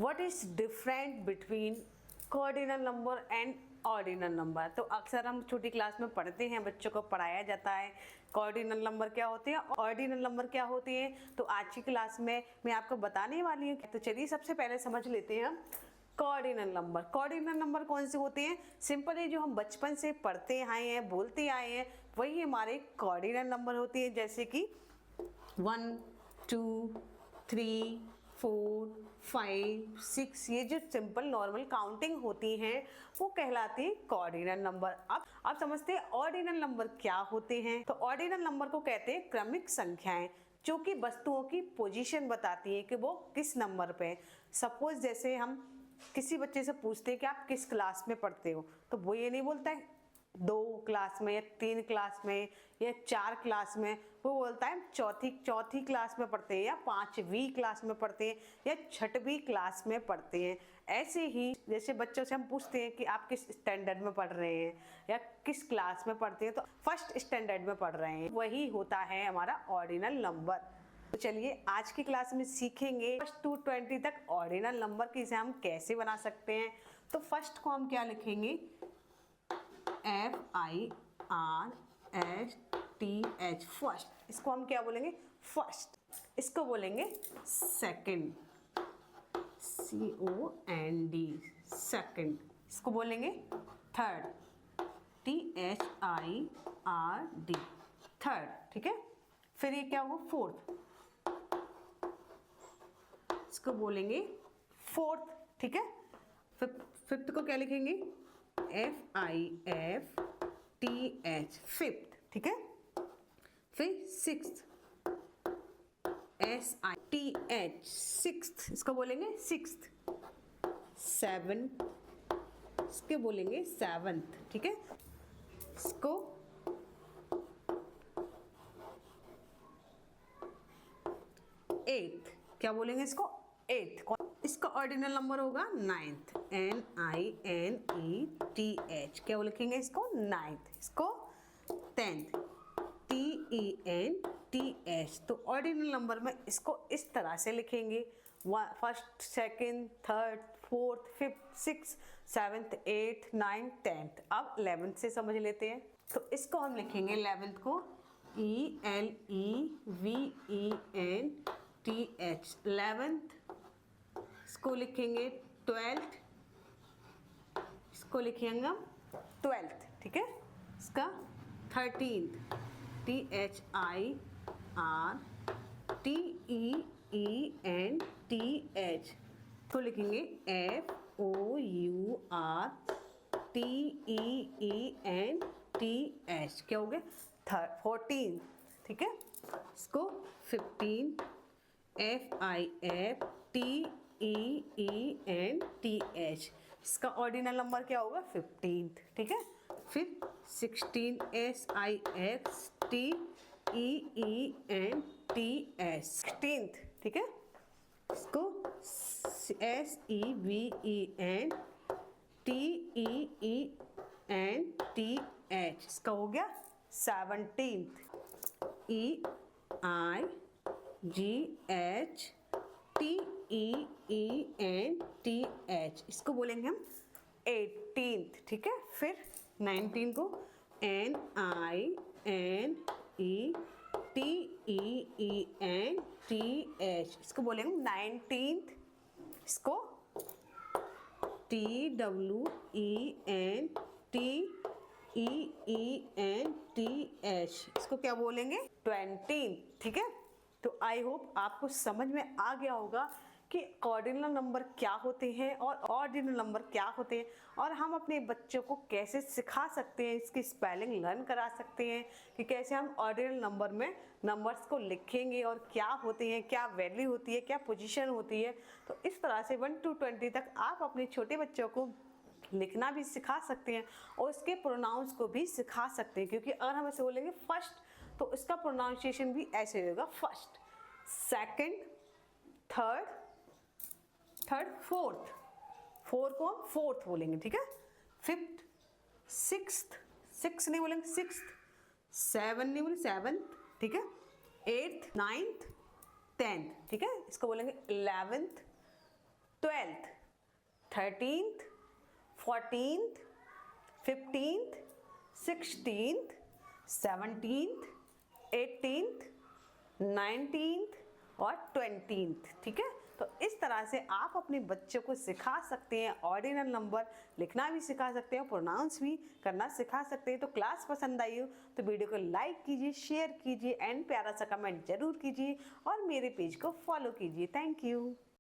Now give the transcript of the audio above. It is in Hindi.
What is different between cardinal number and ordinal number. तो अक्सर हम छोटी क्लास में पढ़ते हैं, बच्चों को पढ़ाया जाता है कोऑर्डिनल नंबर क्या होते हैं, ऑर्डिनल नंबर क्या होते हैं। तो आज की क्लास में मैं आपको बताने वाली हूँ। तो चलिए सबसे पहले समझ लेते हैं हम कोऑर्डिनल नंबर। कोऑर्डिनल नंबर कौन से होते हैं? सिंपली जो हम बचपन से पढ़ते आए हैं, बोलते आए हैं, वही हमारे कोऑर्डिनल नंबर होते हैं। जैसे कि 1 2 3 4 5 6, ये जो सिंपल नॉर्मल काउंटिंग होती हैं वो कहलाती है कोऑर्डिनल नंबर। अब समझते हैं ऑर्डिनल नंबर क्या होते हैं। तो ऑर्डिनल नंबर को कहते हैं क्रमिक संख्याएं, जो कि वस्तुओं की पोजीशन बताती है कि वो किस नंबर पे। सपोज जैसे हम किसी बच्चे से पूछते हैं कि आप किस क्लास में पढ़ते हो, तो वो ये नहीं बोलता है 2 क्लास में या 3 क्लास में या 4 क्लास में, वो बोलता है चौथी क्लास में पढ़ते हैं या 5वीं क्लास में पढ़ते हैं या 6वीं क्लास में पढ़ते हैं। ऐसे ही जैसे बच्चों से हम पूछते हैं कि आप किस स्टैंडर्ड में पढ़ रहे हैं या किस क्लास में पढ़ते हैं, तो फर्स्ट स्टैंडर्ड में पढ़ रहे हैं, वही होता है हमारा ऑर्डिनल नंबर। तो चलिए आज की क्लास में सीखेंगे फर्स्ट टू 20 तक ऑर्डिनल नंबर की इसे हम कैसे बना सकते हैं। तो फर्स्ट को हम क्या लिखेंगे? FIRST, first. इसको हम क्या बोलेंगे? फर्स्ट। इसको बोलेंगे सेकंड, COND, सेकंड। इसको बोलेंगे थर्ड, THIRD, थर्ड। ठीक है। फिर ये क्या होगा? फोर्थ। इसको बोलेंगे फोर्थ। ठीक है। फिफ्थ को क्या लिखेंगे? FIFTH, fifth. ठीक है। फिर सिक्स्थ, SITH, सिक्स्थ। इसको बोलेंगे सिक्स्थ। सेवन, इसके बोलेंगे सेवंथ। ठीक है। इसको एट्थ, क्या बोलेंगे? इसको एट्थ। इसका ऑर्डिनल नंबर होगा 9th, NINETH। क्या लिखेंगे? इसको 9th। इसको 10th, TENTH। तो ऑर्डिनल नंबर में इसको इस तरह से लिखेंगे, first, second, third, fourth, fifth, six, seventh, eighth, 9th, 10th। अब 11th से समझ लेते हैं। तो इसको हम लिखेंगे 11th को ELEVENTH, 11th। इसको लिखेंगे 12th, इसको लिखेंगे हम 12th। ठीक है। इसका 13th, THIRTENTH, तो लिखेंगे FOURTENTH। क्या हो गया? 14th। ठीक है। इसको 15th, FIFTEENTH। इसका ऑर्डिनल नंबर क्या होगा? 15th। ठीक है। फिर 16, SIXTEENTH, 16th। ठीक है। इसको SEVENTEENTH, इसका हो गया 17th। EIGHTEENTH, इसको बोलेंगे हम 18th। ठीक है। फिर 19 को NINETEENTH, इसको बोलेंगे 19th। इसको TWENTEENTH, इसको क्या बोलेंगे? 20th। ठीक है। तो आई होप आपको समझ में आ गया होगा कि ऑर्डिनल नंबर क्या होते हैं और ऑर्डिनल नंबर क्या होते हैं, और हम अपने बच्चों को कैसे सिखा सकते हैं, इसकी स्पेलिंग लर्न करा सकते हैं कि कैसे हम ऑर्डिनल नंबर में नंबर्स को लिखेंगे और क्या होते हैं, क्या वैल्यू होती है, क्या पोजीशन होती है। तो इस तरह से 1 to 20 तक आप अपने छोटे बच्चों को लिखना भी सिखा सकते हैं और उसके प्रोनाउंस को भी सिखा सकते हैं। क्योंकि अगर हम ऐसे बोलेंगे फर्स्ट, तो इसका प्रोनाउंसिएशन भी ऐसे होगा, first, second, third, fourth. Four को हम फोर्थ बोलेंगे। ठीक है। फिफ्थ, सिक्स्थ नहीं बोलेंगे सिक्स्थ, सेवन नहीं बोलेंगे सेवंथ। ठीक है। Eighth, ninth, 10th। ठीक है। इसको बोलेंगे 11th, 12th। 13th, 14th, 15th, 16th, 17th, 18th, 19th और 20th। ठीक है, तो इस तरह से आप अपने बच्चों को सिखा सकते हैं, ऑर्डिनल नंबर लिखना भी सिखा सकते हैं, प्रोनाउंस भी करना सिखा सकते हैं। तो क्लास पसंद आई हो तो वीडियो को लाइक कीजिए, शेयर कीजिए एंड प्यारा सा कमेंट जरूर कीजिए और मेरे पेज को फॉलो कीजिए। Thank you.